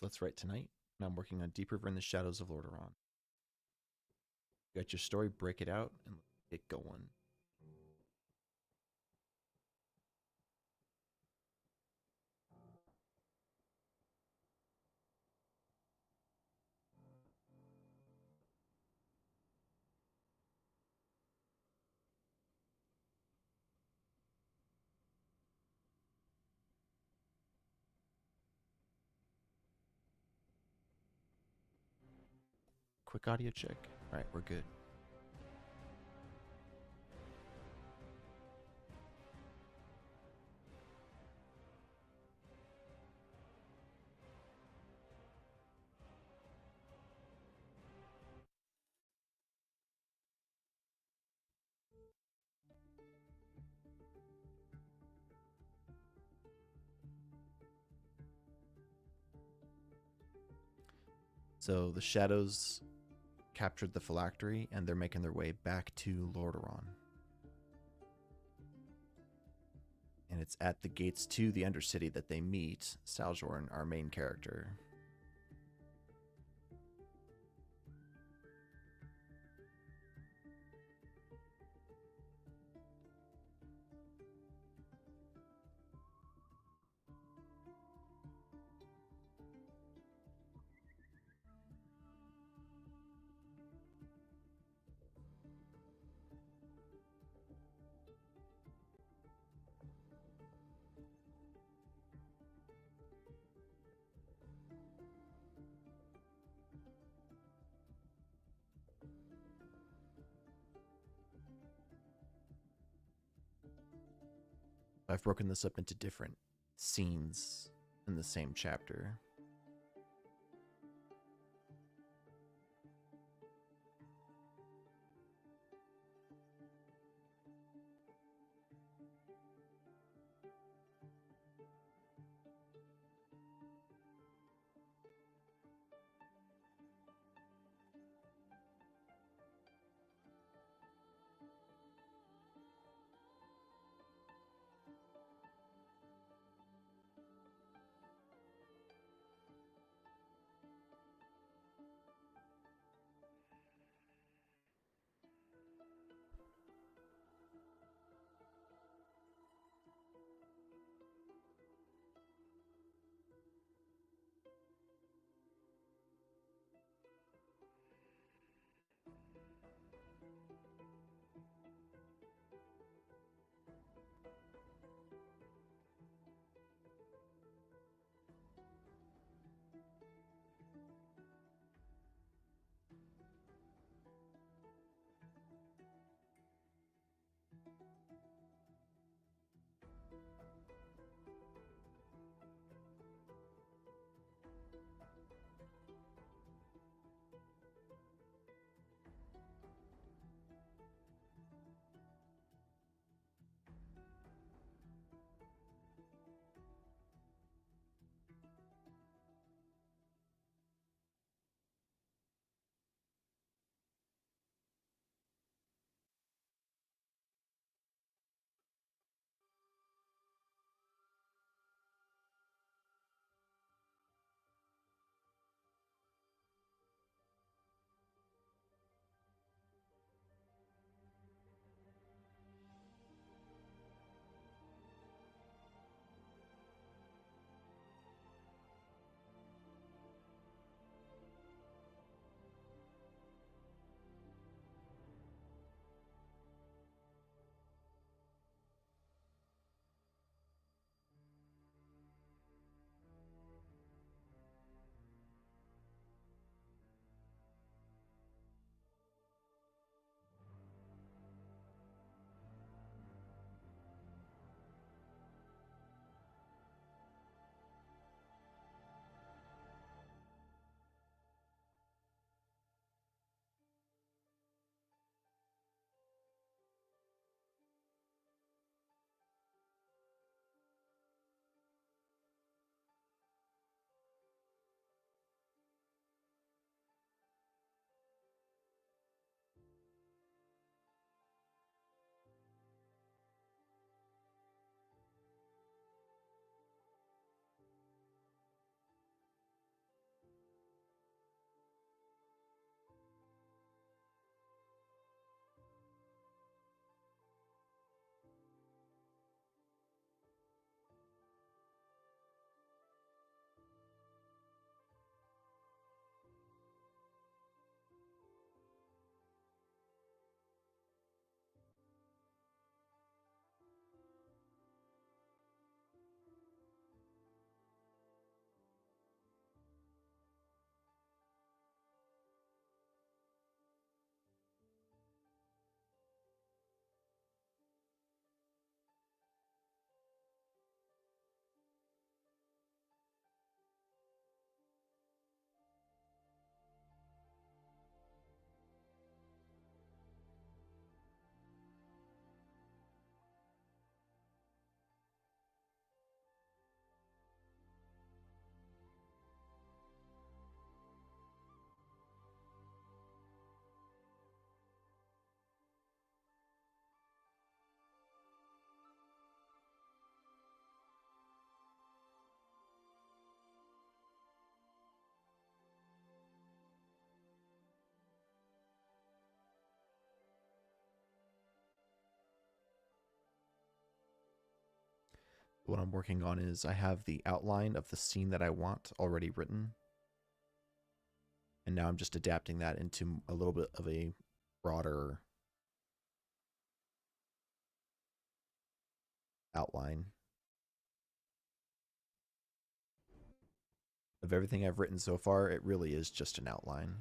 Let's Write Tonight, and I'm working on Deepriver in the Shadows of Lordaeron. You got your story, break it out, and get going. Quick audio check. All right, we're good. So the Shadows captured the phylactery, and they're making their way back to Lordaeron. And it's at the gates to the Undercity that they meet Sal'journ, our main character. I've broken this up into different scenes in the same chapter. What I'm working on is I have the outline of the scene that I want already written. And now I'm just adapting that into a little bit of a broader outline of everything I've written so far. It really is just an outline.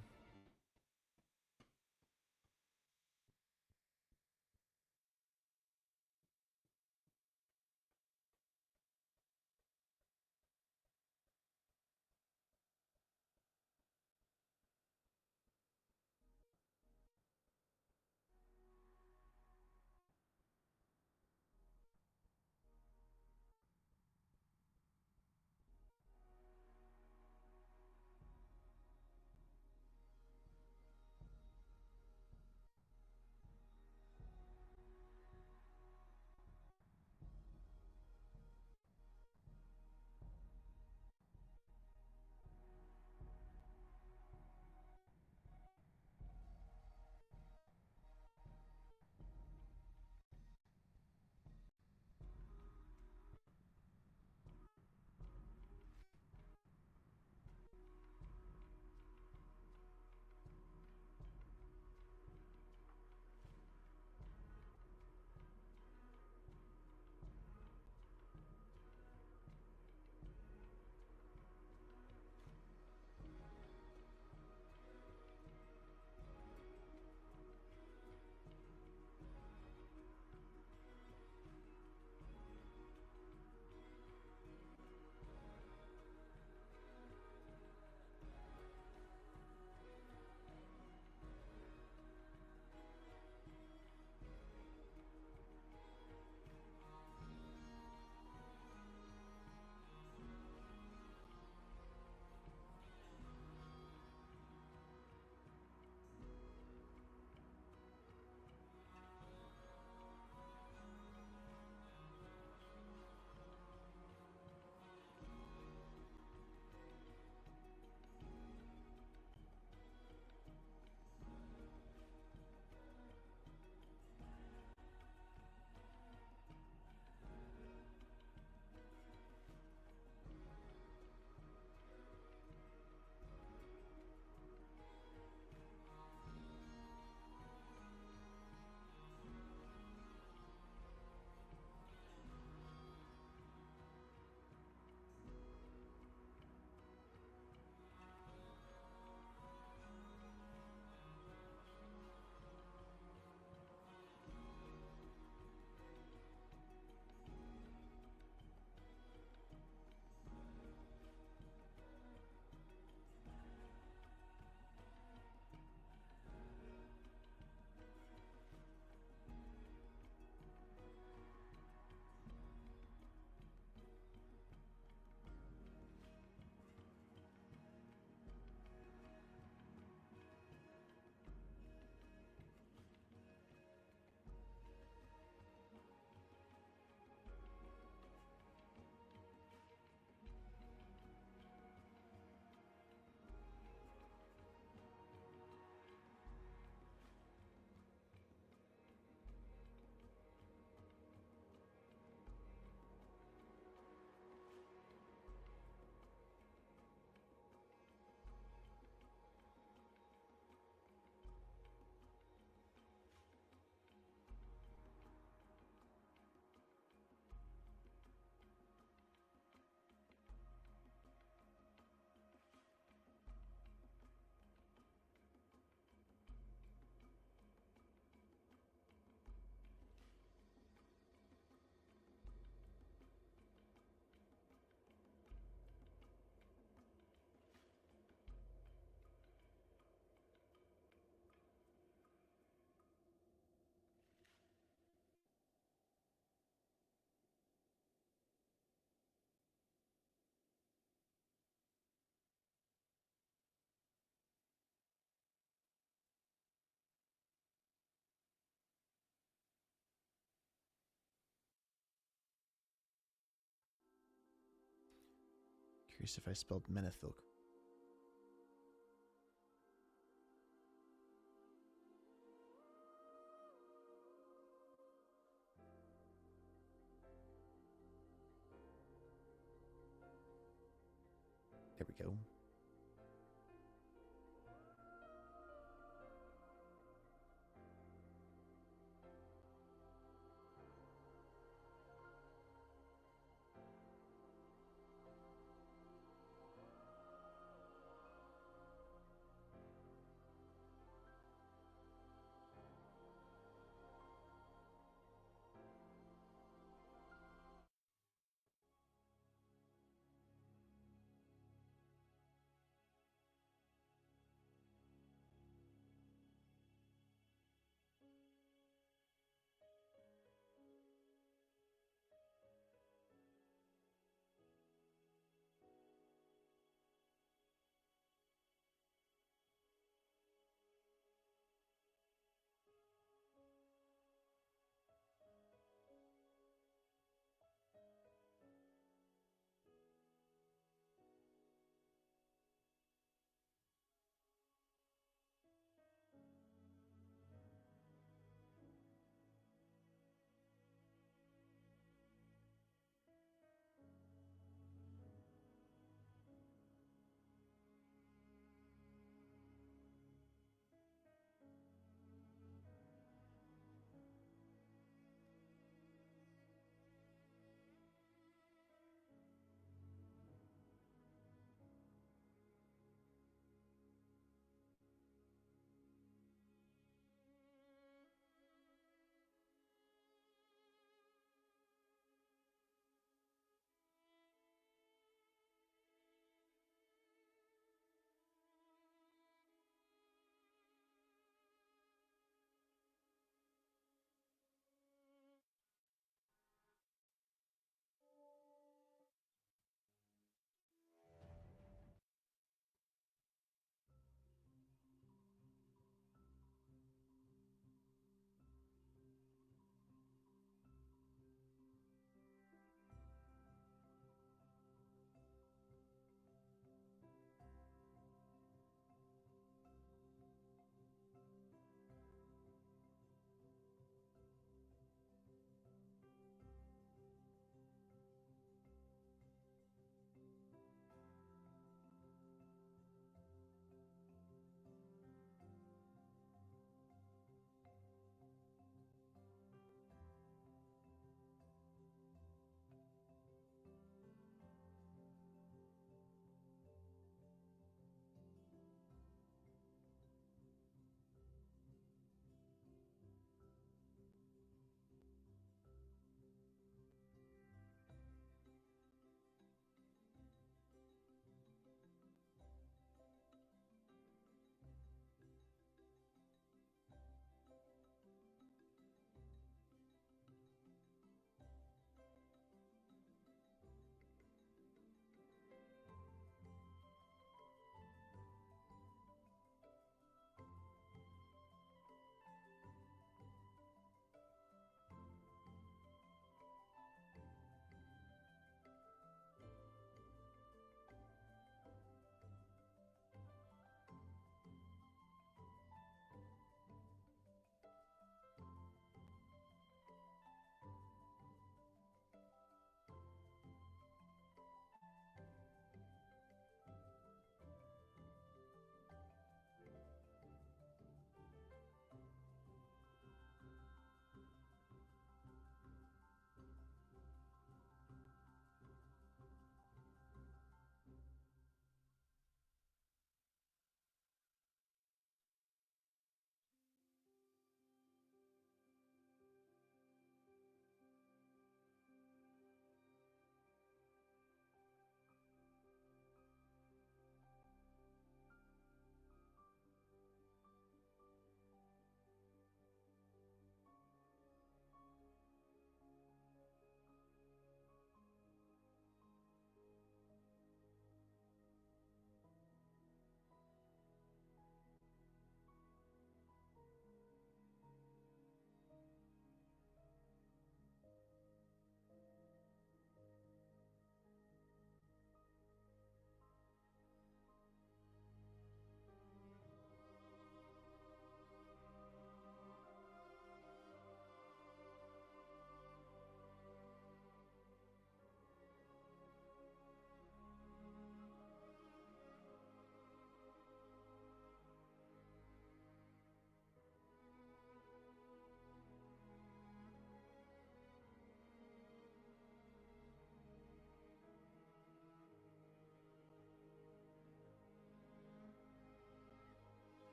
Curious if I spelled Menethil.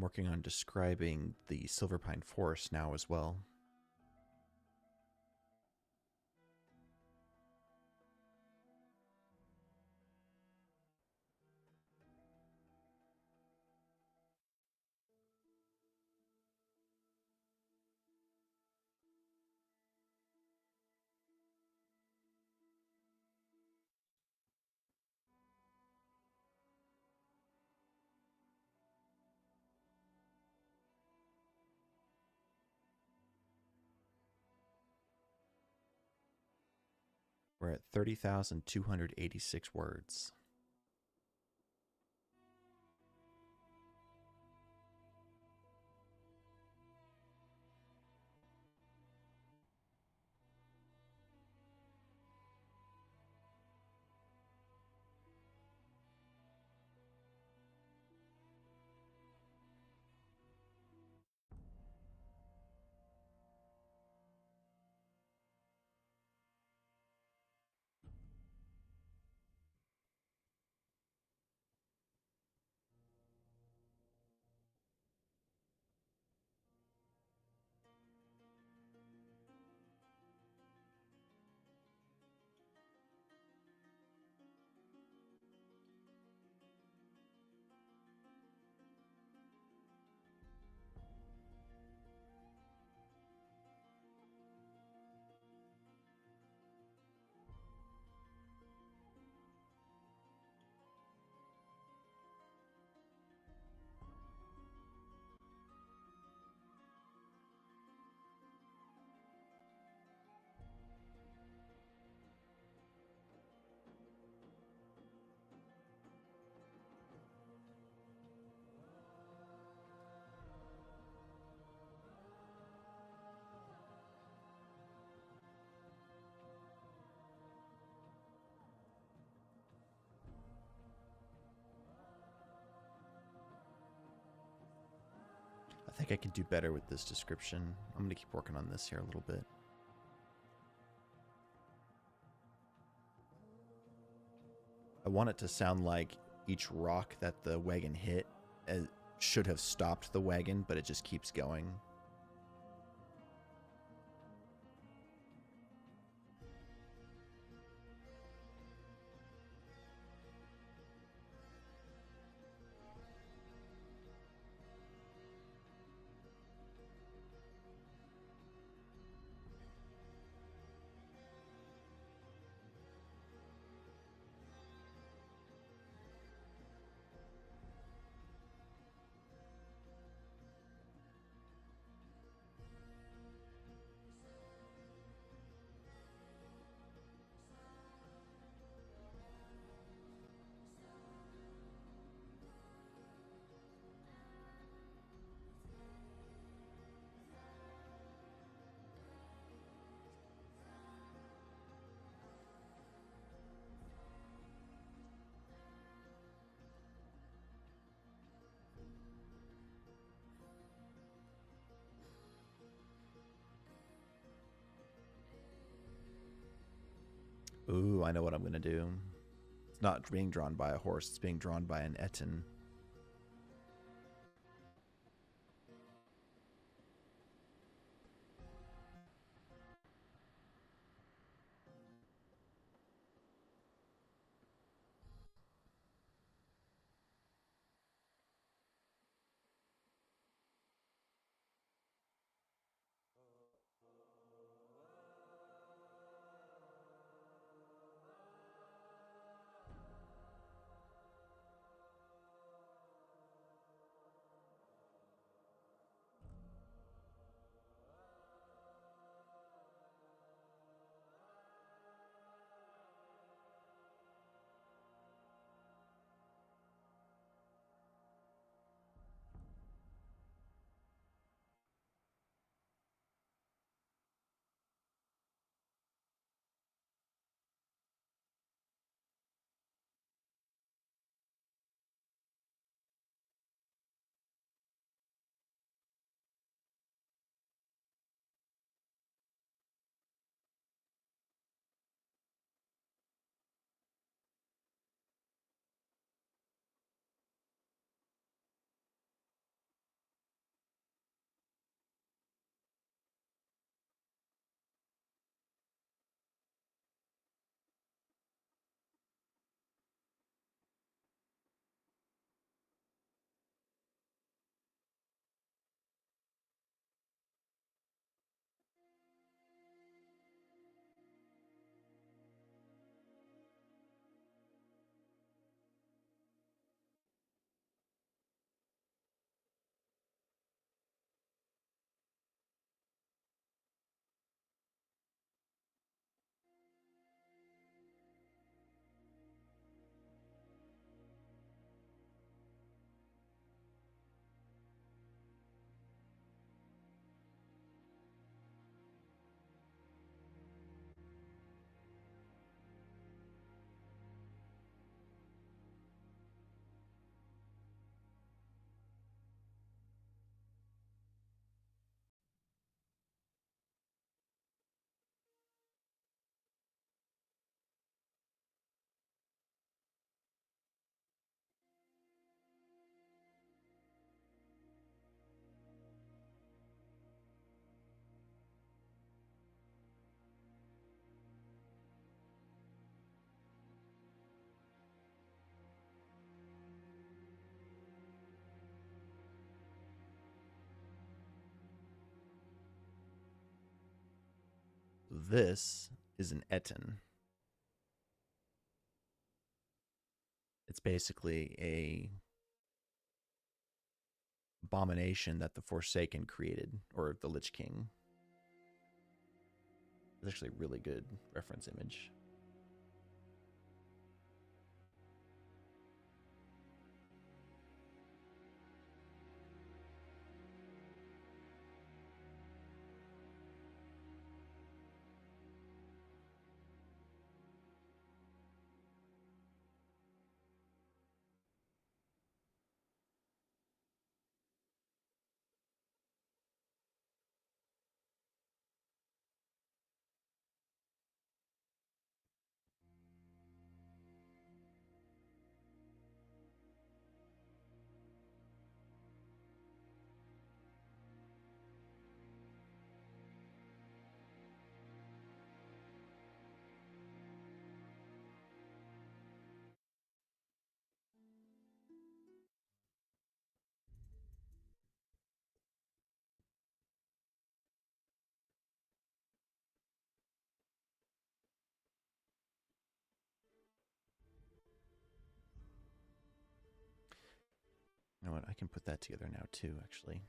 I'm working on describing the Silverpine Forest now as well. We're at 30,286 words. I think I can do better with this description. I'm going to keep working on this here a little bit. I want it to sound like each rock that the wagon hit should have stopped the wagon, but it just keeps going. Ooh, I know what I'm going to do. It's not being drawn by a horse, it's being drawn by an Etten. this is an Etten. It's basically a abomination that the Forsaken created, or the Lich King. It's actually a really good reference image. You know what? I can put that together now too, actually.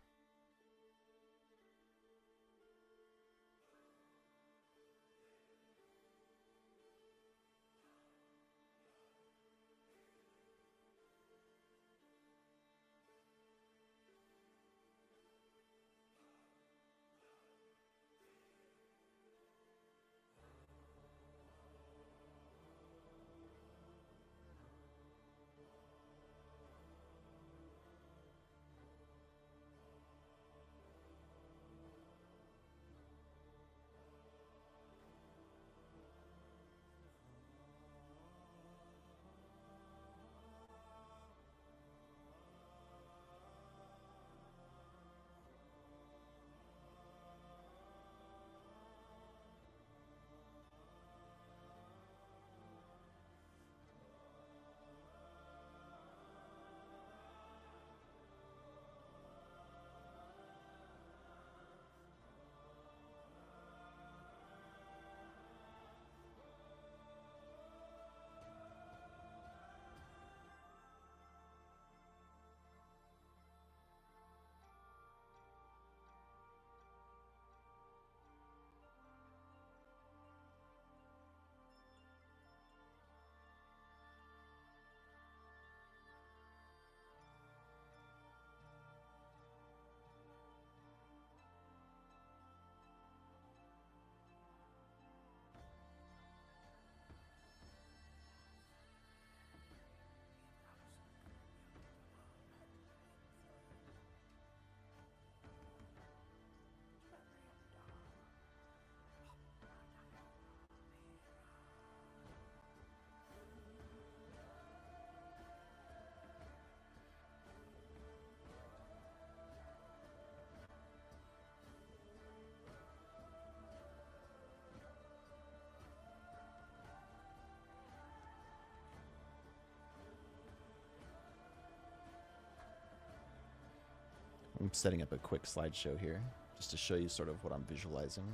I'm setting up a quick slideshow here just to show you sort of what I'm visualizing.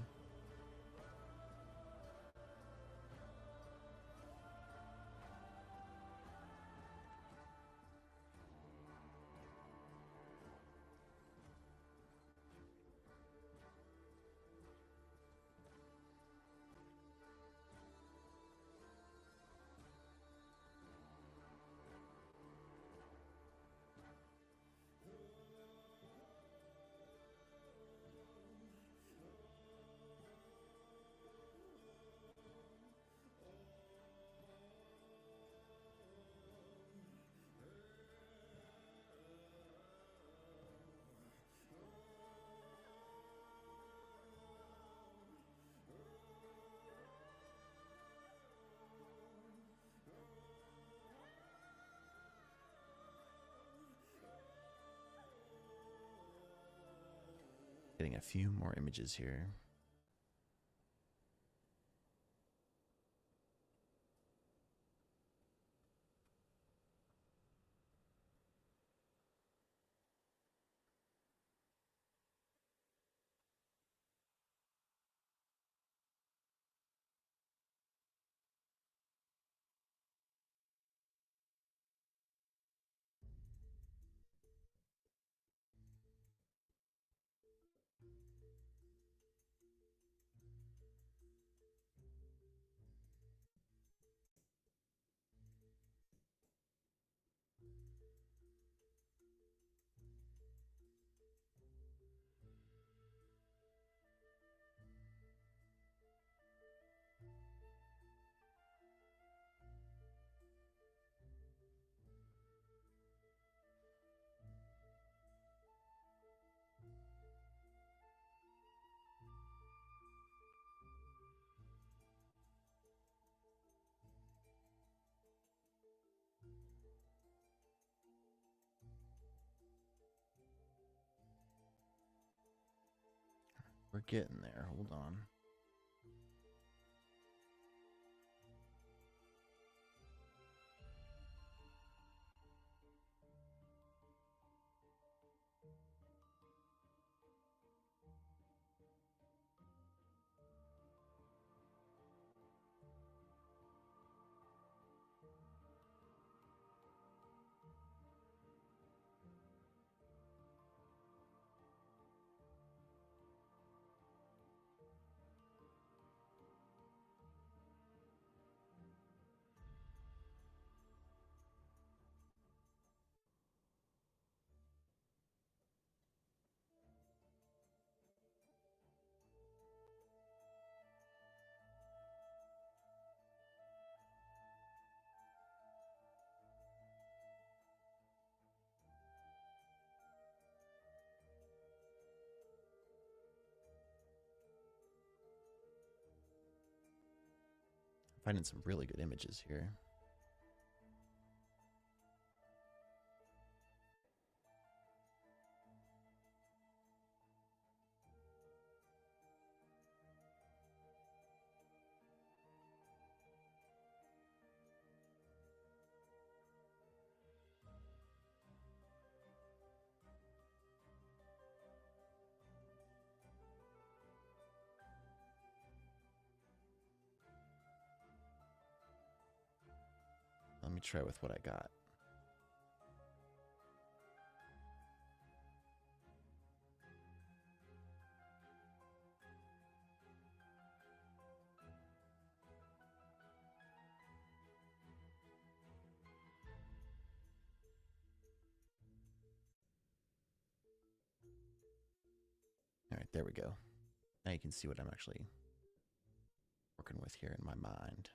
Getting a few more images here. getting there. Hold on. Finding some really good images here. Let me try with what I got. All right, there we go. Now you can see what I'm actually working with here in my mind.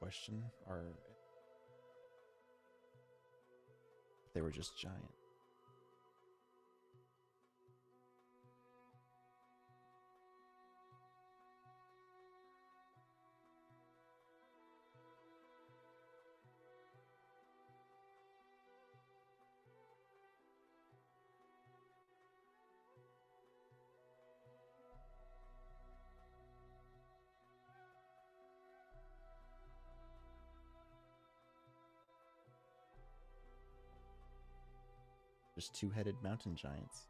question, or they were just giant. Just two-headed mountain giants.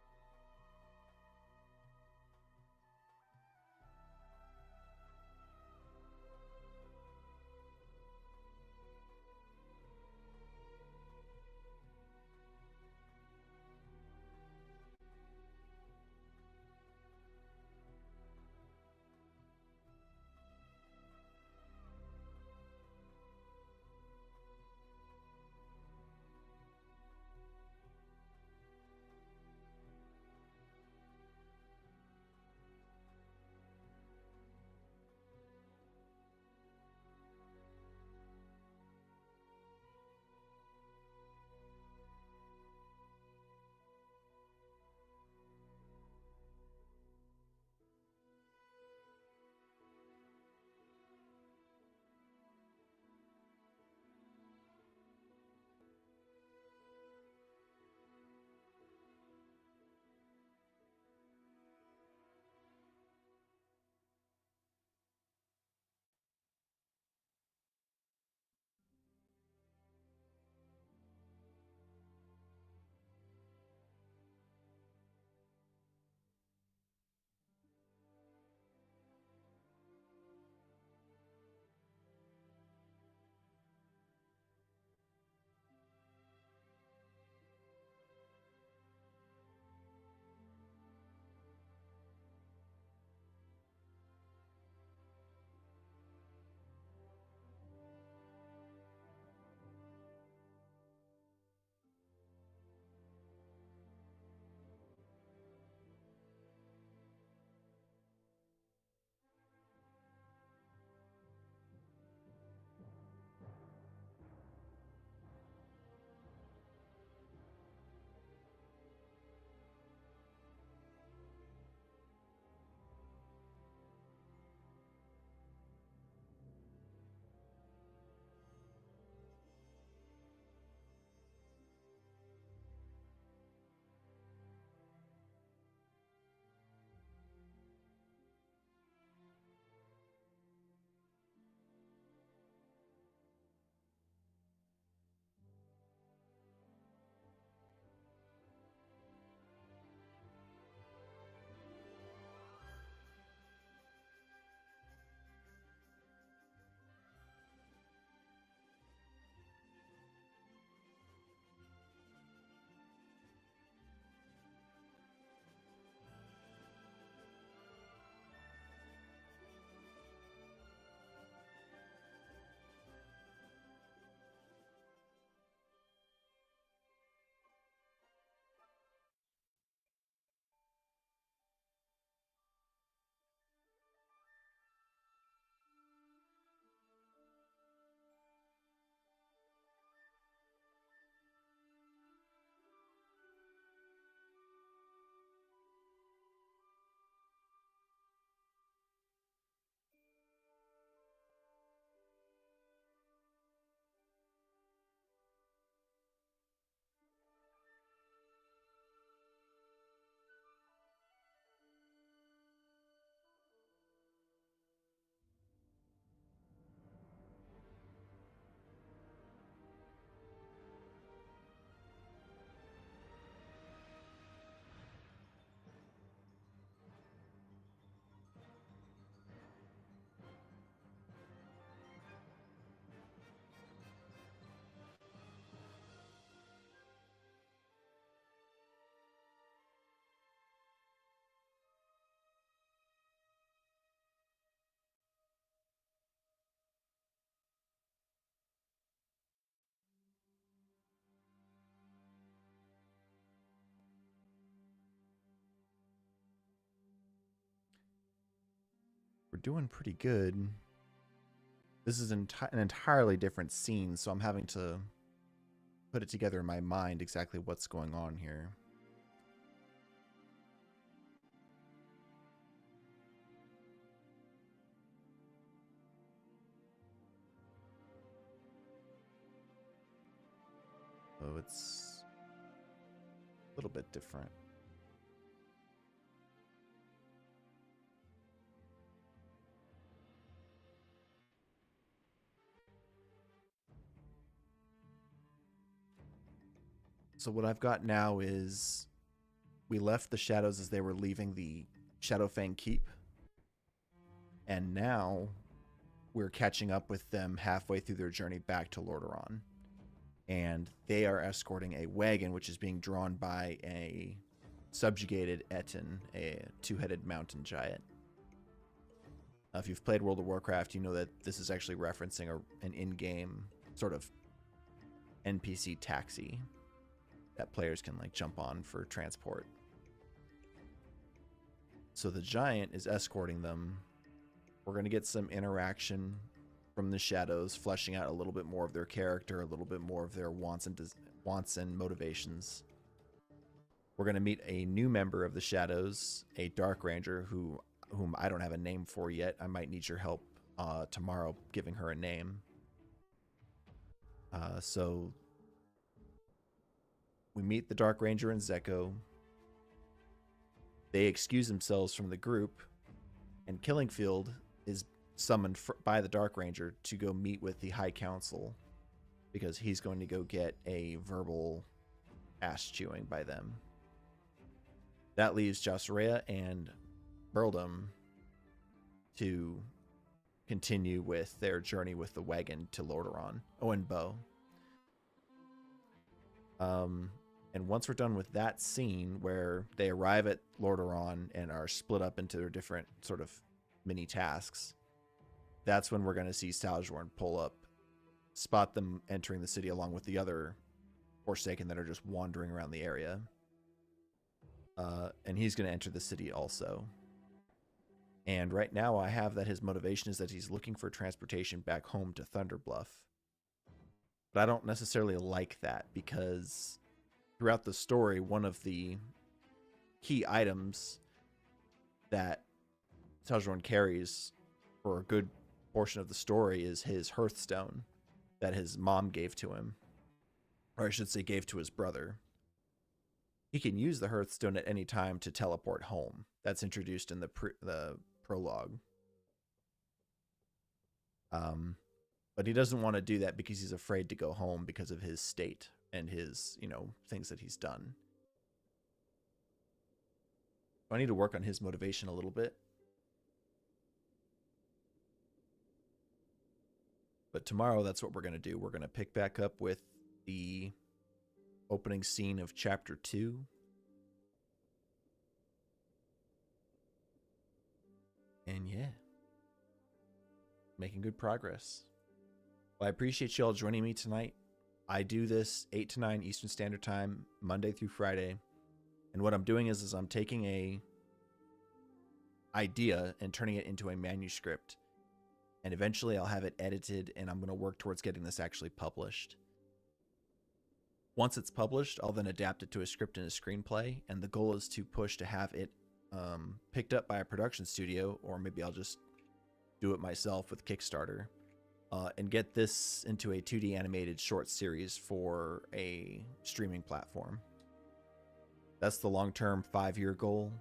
We're doing pretty good. This is an entirely different scene, so I'm having to put it together in my mind exactly what's going on here. So it's a little bit different. So what I've got now is we left the Shadows as they were leaving the Shadowfang Keep. And now we're catching up with them halfway through their journey back to Lordaeron. And they are escorting a wagon which is being drawn by a subjugated Etten, a two-headed mountain giant. If you've played World of Warcraft, you know that this is actually referencing an in-game sort of NPC taxi that players can like jump on for transport. So the giant is escorting them. We're going to get some interaction from the Shadows, fleshing out a little bit more of their character, a little bit more of their wants and motivations. We're going to meet a new member of the Shadows, a Dark Ranger whom I don't have a name for yet. I might need your help tomorrow giving her a name. So we meet the Dark Ranger and Zeko. They excuse themselves from the group, and Killingfield is summoned by the Dark Ranger to go meet with the High Council because he's going to go get a verbal ass chewing by them. That leaves Josrea and Burldum to continue with their journey with the wagon to Lordaeron. Oh, and Bo. And once we're done with that scene where they arrive at Lordaeron and are split up into their different sort of mini tasks, that's when we're going to see Sal'journ pull up, spot them entering the city along with the other Forsaken that are just wandering around the area. And he's going to enter the city also. And right now I have that his motivation is that he's looking for transportation back home to Thunderbluff. But I don't necessarily like that because throughout the story, one of the key items that Sal'journ carries for a good portion of the story is his Hearthstone that his mom gave to him. Or I should say gave to his brother. He can use the Hearthstone at any time to teleport home. That's introduced in the prologue. But he doesn't want to do that because he's afraid to go home because of his state and his, things that he's done. I need to work on his motivation a little bit. But tomorrow, that's what we're going to do. We're going to pick back up with the opening scene of Chapter 2. And yeah, making good progress. Well, I appreciate you all joining me tonight. I do this 8 to 9 Eastern Standard Time, Monday through Friday. And what I'm doing is I'm taking a idea and turning it into a manuscript. And eventually I'll have it edited, and I'm going to work towards getting this actually published. Once it's published, I'll then adapt it to a script and a screenplay. And the goal is to push to have it picked up by a production studio, or maybe I'll just do it myself with Kickstarter. And get this into a 2D animated short series for a streaming platform. That's the long-term 5-year goal.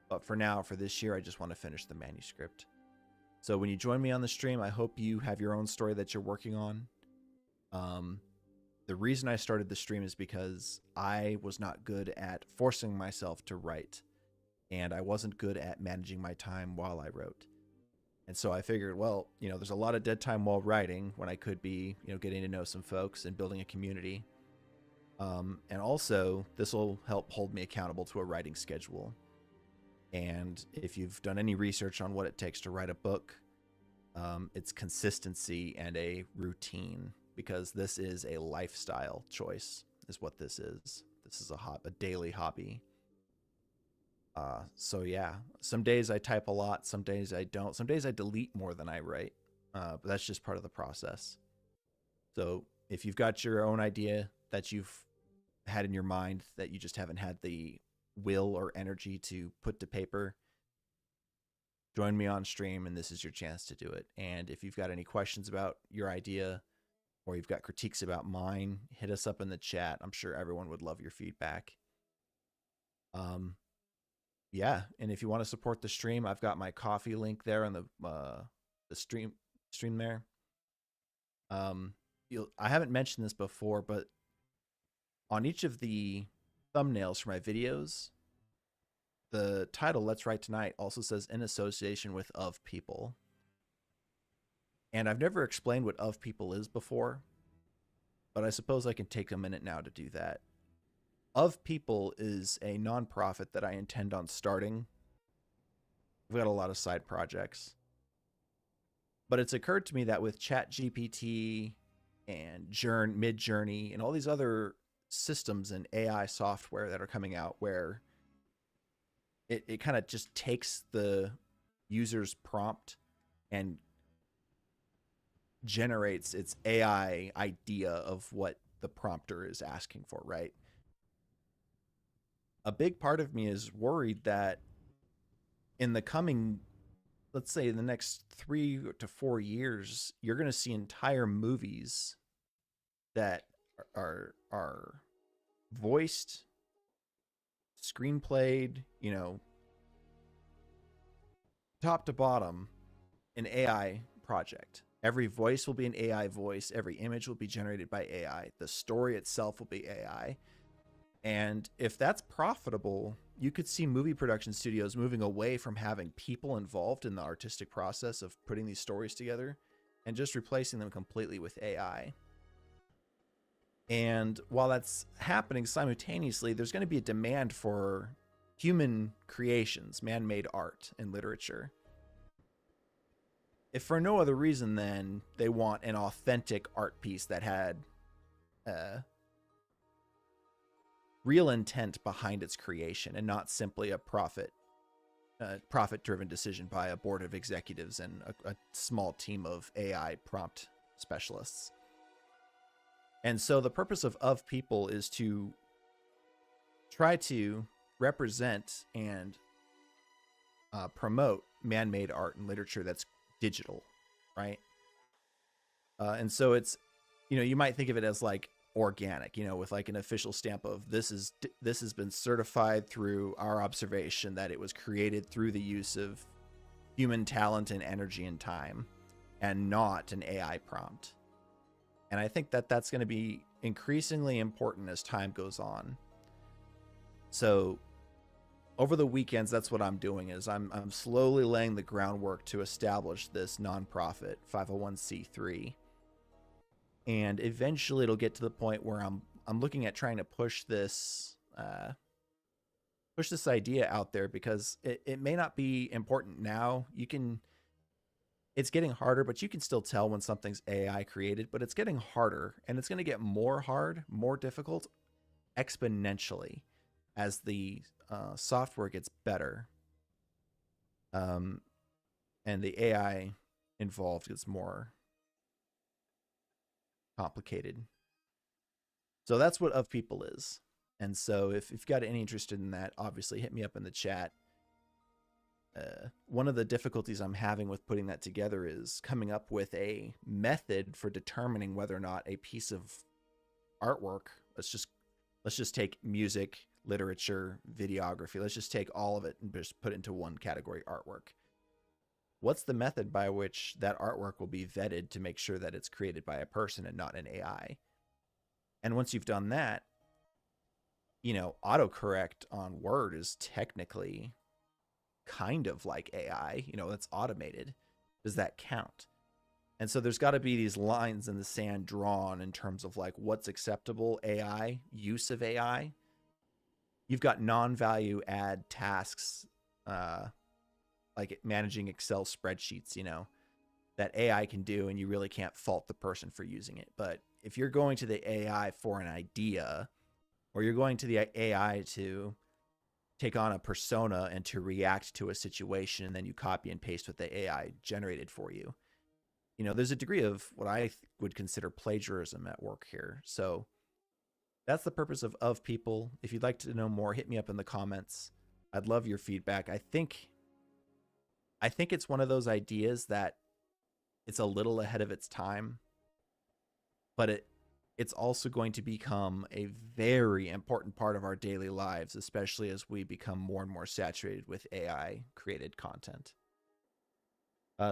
But for now, for this year, I just want to finish the manuscript. So when you join me on the stream, I hope you have your own story that you're working on. The reason I started the stream is because I was not good at forcing myself to write. And I wasn't good at managing my time while I wrote. And so I figured, well, there's a lot of dead time while writing when I could be, getting to know some folks and building a community. And also, this will help hold me accountable to a writing schedule. And if you've done any research on what it takes to write a book, it's consistency and a routine, because this is a lifestyle choice, is what this is. This is a daily hobby. So yeah, some days I type a lot, some days I don't. Some days I delete more than I write. but that's just part of the process. So if you've got your own idea that you've had in your mind that you just haven't had the will or energy to put to paper, join me on stream and this is your chance to do it. And if you've got any questions about your idea or you've got critiques about mine, hit us up in the chat. I'm sure everyone would love your feedback. Yeah, and if you want to support the stream, I've got my coffee link there on the stream there. I haven't mentioned this before, but on each of the thumbnails for my videos, the title "Let's Write Tonight" also says "in association with Of People." And I've never explained what Of People is before, but I suppose I can take a minute now to do that. Of People is a nonprofit that I intend on starting. We've got a lot of side projects. But it's occurred to me that with ChatGPT and Midjourney and all these other systems and AI software that are coming out where it kind of just takes the user's prompt and generates its AI idea of what the prompter is asking for, right? A big part of me is worried that in the coming, let's say in the next 3 to 4 years, you're going to see entire movies that are voiced, screenplayed, top to bottom, an AI project. Every voice will be an AI voice. Every image will be generated by AI. The story itself will be AI. And if that's profitable, you could see movie production studios moving away from having people involved in the artistic process of putting these stories together and just replacing them completely with AI. And while that's happening simultaneously, there's going to be a demand for human creations, man-made art and literature. If for no other reason than they want an authentic art piece that had real intent behind its creation and not simply a profit-driven decision by a board of executives and a small team of AI prompt specialists. And so the purpose of People is to try to represent and promote man-made art and literature that's digital, right? And so it's, you might think of it as like organic, with like an official stamp of this has been certified through our observation that it was created through the use of human talent and energy and time and not an AI prompt. And I think that that's going to be increasingly important as time goes on. So over the weekends, that's what I'm doing is I'm slowly laying the groundwork to establish this nonprofit 501c3. And eventually it'll get to the point where I'm looking at trying to push this idea out there because it may not be important now. It's getting harder, but you can still tell when something's AI created, but it's getting harder and it's going to get more difficult exponentially as the software gets better. And the AI involved gets more complicated. So that's what Of People is. And so if you've got any interest in that, obviously hit me up in the chat. One of the difficulties I'm having with putting that together is coming up with a method for determining whether or not a piece of artwork, let's just take music, literature, videography, let's just take all of it and just put it into one category, artwork. What's the method by which that artwork will be vetted to make sure that it's created by a person and not an AI? And once you've done that, autocorrect on Word is technically kind of like AI, it's automated. Does that count? And so there's got to be these lines in the sand drawn in terms of like what's acceptable AI, use of AI. You've got non-value add tasks, like managing Excel spreadsheets, that AI can do, and you really can't fault the person for using it. But if you're going to the AI for an idea, or you're going to the AI to take on a persona and to react to a situation, and then you copy and paste what the AI generated for you, there's a degree of what I would consider plagiarism at work here. So that's the purpose of people. If you'd like to know more, hit me up in the comments. I'd love your feedback. I think it's one of those ideas that it's a little ahead of its time, but it's also going to become a very important part of our daily lives, especially as we become more and more saturated with AI created content.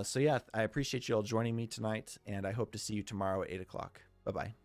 So yeah, I appreciate you all joining me tonight, and I hope to see you tomorrow at 8 o'clock. Bye-bye.